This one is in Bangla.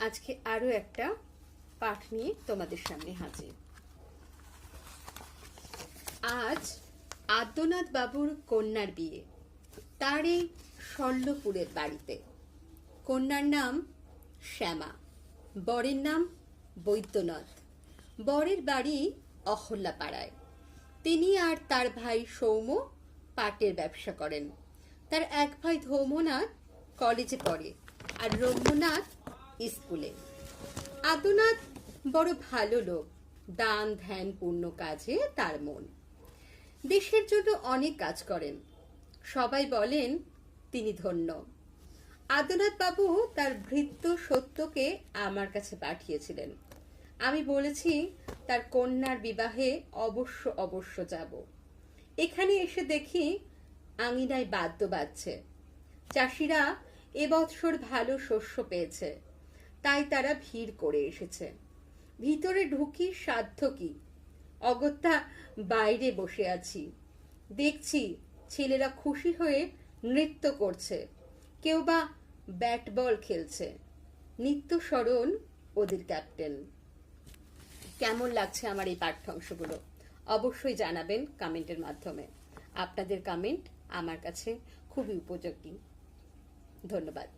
আজকে আরো একটা পাঠ নিয়ে তোমাদের সামনে হাজির। আজ আদ্যনাথ বাবুর কন্যার বিয়ে, তার এই শল্যপুরের বাড়িতে। কন্যার নাম শ্যামা, বরের নাম বৈদ্যনাথ। বরের বাড়ি অহল্যাপাড়ায়। তিনি আর তার ভাই সৌম্য পাটের ব্যবসা করেন। তার এক ভাই ধৌমনাথ কলেজে পড়ে আর রম্যনাথ স্কুলে। আদ্যনাথ বড় ভালো লোক, দান ধ্যান পূর্ণ কাজে তার মন। দেশের জন্য অনেক কাজ করেন, সবাই বলেন তিনি ধন্য। আদ্যনাথ বাবু তার ভৃত্য সত্যকে আমার কাছে পাঠিয়েছিলেন। আমি বলেছি তার কন্যার বিবাহে অবশ্য অবশ্য যাব। এখানে এসে দেখি আঙিনায় বাদ্য বাজছে। চাষিরা এবৎসর ভালো শস্য পেয়েছে, তাই তারা ভিড় করে এসেছে। ভিতরে ঢুকি সাধ্য কি, অগত্যা বাইরে বসে আছি। দেখছি ছেলেরা খুশি হয়ে নৃত্য করছে, কেউ বা ব্যাট বল খেলছে। নিত্য স্মরণ ওদের ক্যাপ্টেন। কেমন লাগছে আমার এই পাঠ্যাংশগুলো অবশ্যই জানাবেন কমেন্টের মাধ্যমে। আপনাদের কমেন্ট আমার কাছে খুবই উপযোগী। ধন্যবাদ।